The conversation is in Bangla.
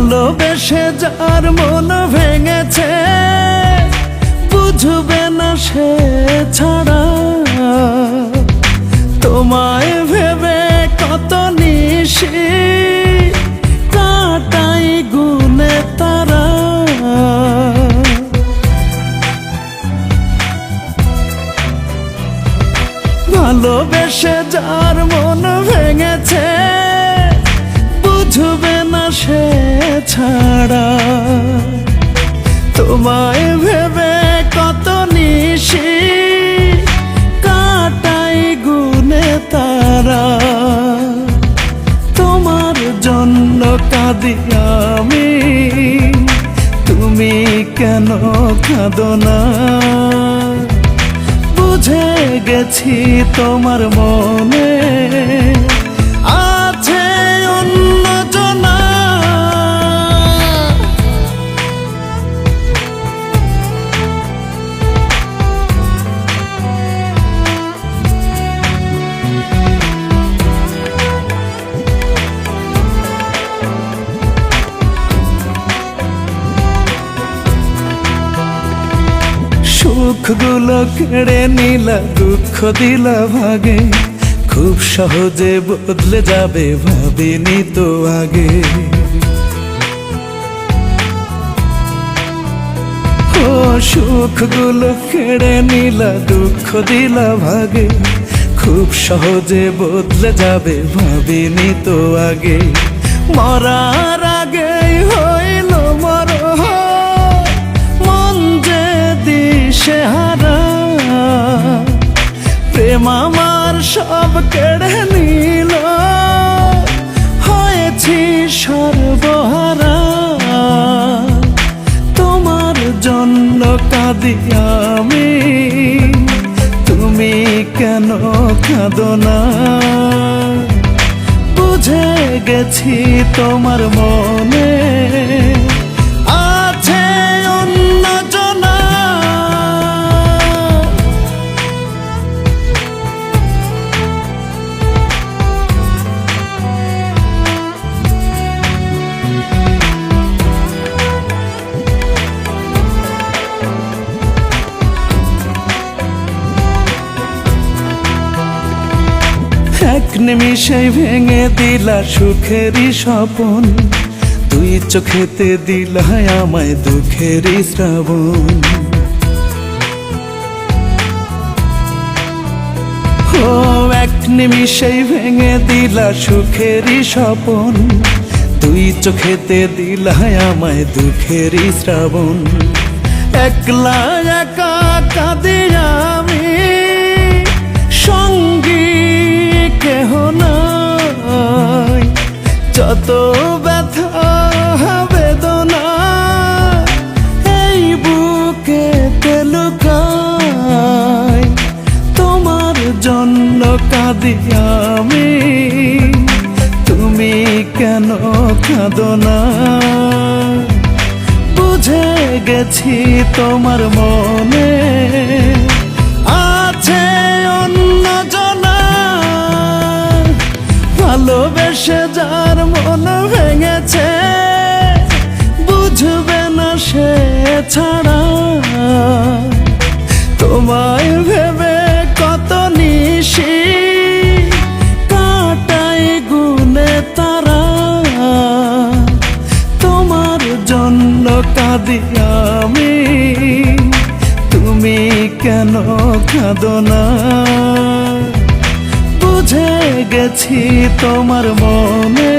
ভালোবেসে যার মন ভেঙেছে বুঝবে না সে ছাড়া। তোমায় ভেবে কত নিশি কাটাই গুনে তারা। ভালোবেসে যার মন ভেঙেছে বুঝবে না সে ছাড়া। তোমায় ভেবে কত নিশি কাটাই গুনে তারা। তোমার জন্য কাঁদি আমি, তুমি কেন কাঁদো না? বুঝে গেছি তোমার মনে আছে অন্যজনা। সুখগুলো কেড়ে নিলা, দুঃখ দিলা ভাগে, খুব সহজে বদলে যাবে ভাবিনি তো আগে। ও সুখগুলো কেড়ে নিলা, দুঃখ দিলা ভাগে, খুব সহজে বদলে যাবে ভাবিনি তো আগে। মরার আগেই হইল মরণ, মন যে দিশেহারা। প্রেম আমার সব কেড়ে নিল, হয়েছি সর্বহারা। তোমার জন্য কাঁদি আমি, তুমি কেন কাঁদো না? বুঝে গেছি তোমার মনে আছে অন্যজনা। এক নিমিষে ভেঙে দিলা সুখেরই স্বপন, দুই চোখেতে দিলা আমায় দুঃখেরই শ্রাবণ। ও এক নিমিষে ভেঙে দিলা সুখেরই স্বপন, দুই চোখেতে দিলা আমায় দুঃখেরই শ্রাবণ। একলা একা কাঁদি আমি, সঙ্গী কেহ নাই। যত ব্যথা বেদনা এই বুকেতে লুকায়, তোমার জন্য কাঁদি আমি, তুমি কেন কাঁদো না? বুঝে গেছি তোমার মনে আছে অন্যজনা। ভালোবেসে যার মন ভেঙেছে বুঝবে না সে ছাড়া। তোমায় ভেবে কত নিশি কাটাই গুনে তারা। তোমার জন্য কাঁদি আমি, তুমি কেন কাঁদো না? বুঝে গেছি তোমার মনে